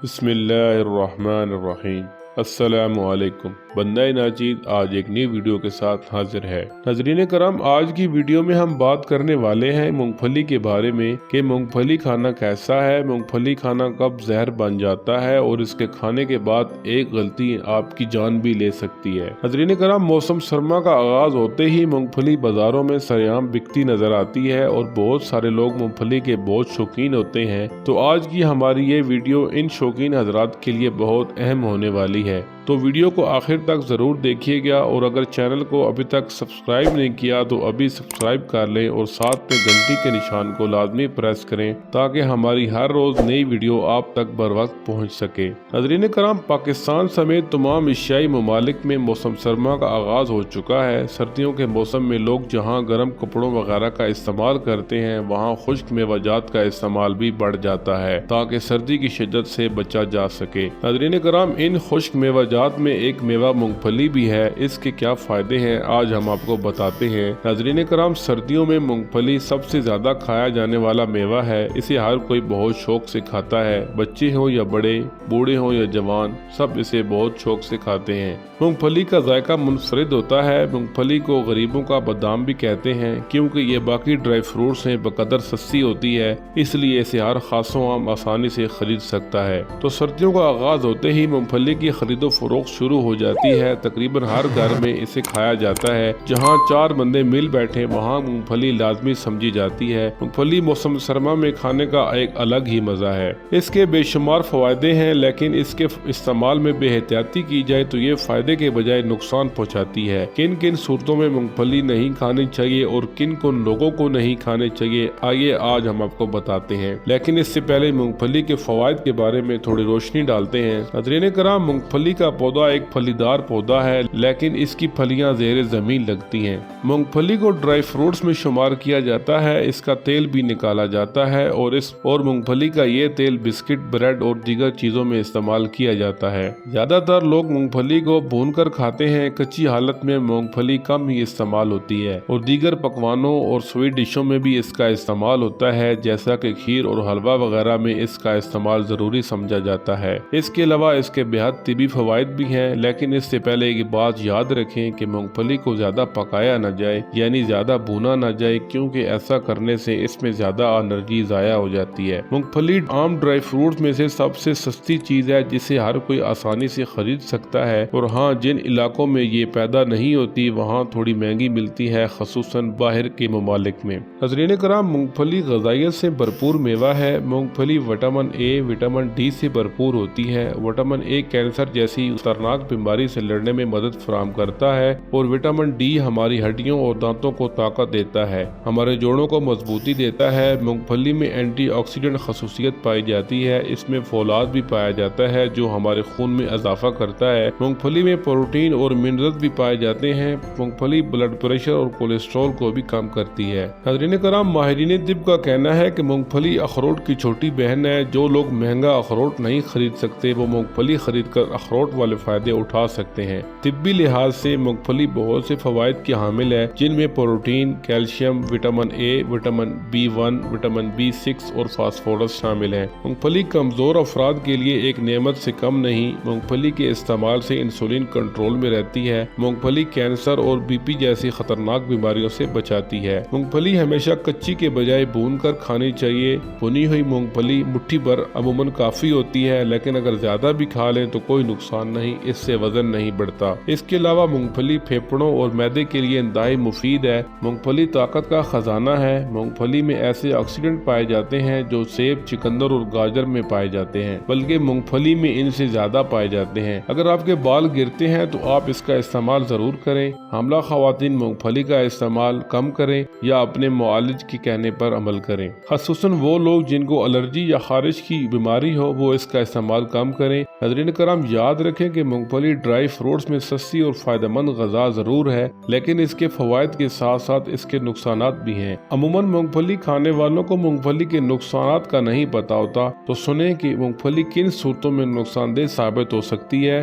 بسم اللہ الرحمن الرحیم۔ السلام علیکم۔ بندہ ناچیز آج ایک نئی ویڈیو کے ساتھ حاضر ہے۔ ناظرین کرام، آج کی ویڈیو میں ہم بات کرنے والے ہیں مونگ پھلی کے بارے میں کہ مونگ پھلی کھانا کیسا ہے، مونگ پھلی کھانا کب زہر بن جاتا ہے اور اس کے کھانے کے بعد ایک غلطی آپ کی جان بھی لے سکتی ہے۔ ناظرین کرام، موسم سرما کا آغاز ہوتے ہی مونگ پھلی بازاروں میں سرعام بکتی نظر آتی ہے اور بہت سارے لوگ مونگ پھلی کے بہت شوقین ہوتے ہیں۔ تو آج کی ہماری یہ ویڈیو ان شوقین حضرات کے لیے بہت اہم ہونے والی ہے، تو ویڈیو کو آخر تک ضرور دیکھیے گا، اور اگر چینل کو ابھی تک سبسکرائب نہیں کیا تو ابھی سبسکرائب کر لیں اور ساتھ میں گھنٹی کے نشان کو لازمی پریس کریں تاکہ ہماری ہر روز نئی ویڈیو آپ تک بر وقت پہنچ سکے۔ ناظرین کرام، پاکستان سمیت تمام ایشیائی ممالک میں موسم سرما کا آغاز ہو چکا ہے۔ سردیوں کے موسم میں لوگ جہاں گرم کپڑوں وغیرہ کا استعمال کرتے ہیں، وہاں خشک میوہ جات کا استعمال بھی بڑھ جاتا ہے تاکہ سردی کی شدت سے بچا جا سکے۔ ناظرین کرام، ان خشک میوہ جات میں ایک میوہ مونگ پھلی بھی ہے۔ اس کے کیا فائدے ہیں آج ہم آپ کو بتاتے ہیں۔ ناظرین کرام، سردیوں میں مونگ پھلی سب سے زیادہ کھایا جانے والا میوہ ہے۔ اسے ہر کوئی بہت شوق سے کھاتا ہے، بچے ہوں یا بڑے، بوڑھے ہوں یا جوان، سب اسے بہت شوق سے کھاتے ہیں۔ مونگ پھلی کا ذائقہ منفرد ہوتا ہے۔ مونگ پھلی کو غریبوں کا بادام بھی کہتے ہیں کیونکہ یہ باقی ڈرائی فروٹ سے بقدر سستی ہوتی ہے، اس لیے اسے ہر خاص و عام آسانی سے خرید سکتا ہے۔ تو سردیوں کا آغاز ہوتے ہی مونگ پھلی کی خرید و فروخت شروع ہو جاتی ہے۔ تقریباً ہر گھر میں اسے کھایا جاتا ہے۔ جہاں چار بندے مل بیٹھے وہاں مونگ پھلی لازمی سمجھی جاتی ہے۔ مونگ پھلی موسم سرما میں کھانے کا ایک الگ ہی مزہ ہے۔ اس کے بے شمار فوائدے ہیں، لیکن اس کے استعمال میں بے احتیاطی کی جائے تو یہ فائدے کے بجائے نقصان پہنچاتی ہے۔ کن کن صورتوں میں مونگ پھلی نہیں کھانی چاہیے اور کن کن لوگوں کو نہیں کھانے چاہیے، آئیے آج ہم آپ کو بتاتے ہیں۔ لیکن اس سے پہلے مونگ پھلی کے فوائد کے بارے میں تھوڑی روشنی ڈالتے ہیں۔ ناظرین کرام، مونگ پھلی کا پودا ایک پھلی دار پودا ہے، لیکن اس کی پھلیاں زیر زمین لگتی ہیں۔ مونگ پھلی کو ڈرائی فروٹس میں شمار کیا جاتا ہے۔ اس کا تیل بھی نکالا جاتا ہے اور مونگ پھلی کا یہ تیل بسکٹ، بریڈ اور دیگر چیزوں میں استعمال کیا جاتا ہے۔ زیادہ تر لوگ مونگ پھلی کو بھون کر کھاتے ہیں۔ کچی حالت میں مونگ پھلی کم ہی استعمال ہوتی ہے اور دیگر پکوانوں اور سویٹ ڈشوں میں بھی اس کا استعمال ہوتا ہے، جیسا کہ کھیر اور حلوہ وغیرہ میں اس کا استعمال ضروری سمجھا جاتا ہے۔ اس کے علاوہ اس کے بہت طبی فوائد بھی ہیں، لیکن اس سے پہلے ایک بات یاد رکھیں کہ مونگ پھلی کو زیادہ پکایا نہ جائے، یعنی زیادہ بھونا نہ جائے، کیونکہ ایسا کرنے سے اس میں زیادہ انرجی ضائع ہو جاتی ہے۔ مونگ پھلی عام ڈرائی فروٹ میں سے سب سے سستی چیز ہے جسے ہر کوئی آسانی سے خرید سکتا ہے، اور ہاں، جن علاقوں میں یہ پیدا نہیں ہوتی وہاں تھوڑی مہنگی ملتی ہے، خصوصاً باہر کے ممالک میں۔ ناظرین کرام، مونگ پھلی غذائیت سے بھرپور میوہ ہے۔ مونگ پھلی وٹامن اے، وٹامن ڈی سے بھرپور ہوتی ہے۔ وٹامن اے کینسر جیسی خطرناک بیماری سے لڑنے میں مدد فراہم کرتا ہے، اور وٹامن ڈی ہماری ہڈیوں اور دانتوں کو طاقت دیتا ہے، ہمارے جوڑوں کو مضبوطی دیتا ہے۔ مونگ پھلی میں اینٹی آکسیڈنٹ خصوصیت پائی جاتی ہے۔ اس میں فولاد بھی پایا جاتا ہے جو ہمارے خون میں اضافہ کرتا ہے۔ مونگ پھلی میں پروٹین اور منرل بھی پائے جاتے ہیں۔ مونگ پھلی بلڈ پریشر اور کولیسٹرول کو بھی کم کرتی ہے۔ ناظرین کرام، ماہرین طب کا کہنا ہے کہ مونگ پھلی اخروٹ کی چھوٹی بہن ہے۔ جو لوگ مہنگا اخروٹ نہیں خرید سکتے وہ مونگ پھلی خرید کر اخروٹ والے فائدے اٹھا سکتے ہیں۔ طبی لحاظ سے مونگ پھلی بہت سے فوائد کی حامل ہے، جن میں protein, calcium, vitamin A, vitamin B1، vitamin B6 اور فاسفورس شامل ہیں۔ مونگ پھلی کمزور افراد کے لیے ایک نعمت سے کم نہیں۔ مونگ پھلی کے استعمال سے انسولین کنٹرول میں رہتی ہے۔ مونگ پھلی کینسر اور BP جیسی خطرناک بیماریوں سے بچاتی ہے۔ مونگ پھلی ہمیشہ کچی کے بجائے بھون کر کھانی چاہیے۔ بھنی ہوئی مونگ پھلی مٹھی بھر عموماً کافی ہوتی ہے، لیکن اگر زیادہ بھی کھا لیں تو کوئی نقصان نہیں، اس سے وزن نہیں بڑھتا۔ اس کے علاوہ مونگ پھلی پھیپھڑوں اور معدے کے لیے انتہائی مفید ہے۔ مونگ پھلی طاقت کا خزانہ ہے۔ مونگ پھلی میں ایسے آکسیڈنٹ پائے جاتے ہیں جو سیب، چقندر اور گاجر میں پائے جاتے ہیں، بلکہ مونگ پھلی میں ان سے زیادہ پائے جاتے ہیں۔ اگر آپ کے بال گرتے ہیں تو آپ اس کا استعمال ضرور کریں۔ حاملہ خواتین مونگ پھلی کا استعمال کم کریں یا اپنے معالج کے کہنے پر عمل کریں۔ خصوصاً وہ لوگ جن کو الرجی یا خارش کی بیماری ہو وہ اس کا استعمال کم کریں۔ ناظرین کرام، یاد رکھیں کہ مونگ پھلی ڈرائی فروٹس میں سستی اور فائدہ مند غذا ضرور ہے، لیکن اس کے فوائد کے ساتھ ساتھ اس کے نقصانات بھی ہیں۔ عموماً مونگ پھلی کھانے والوں کو مونگ پھلی کے نقصانات کا نہیں پتا ہوتا، تو سنیں کہ مونگ پھلی کن صورتوں میں نقصان دہ ثابت ہو سکتی ہے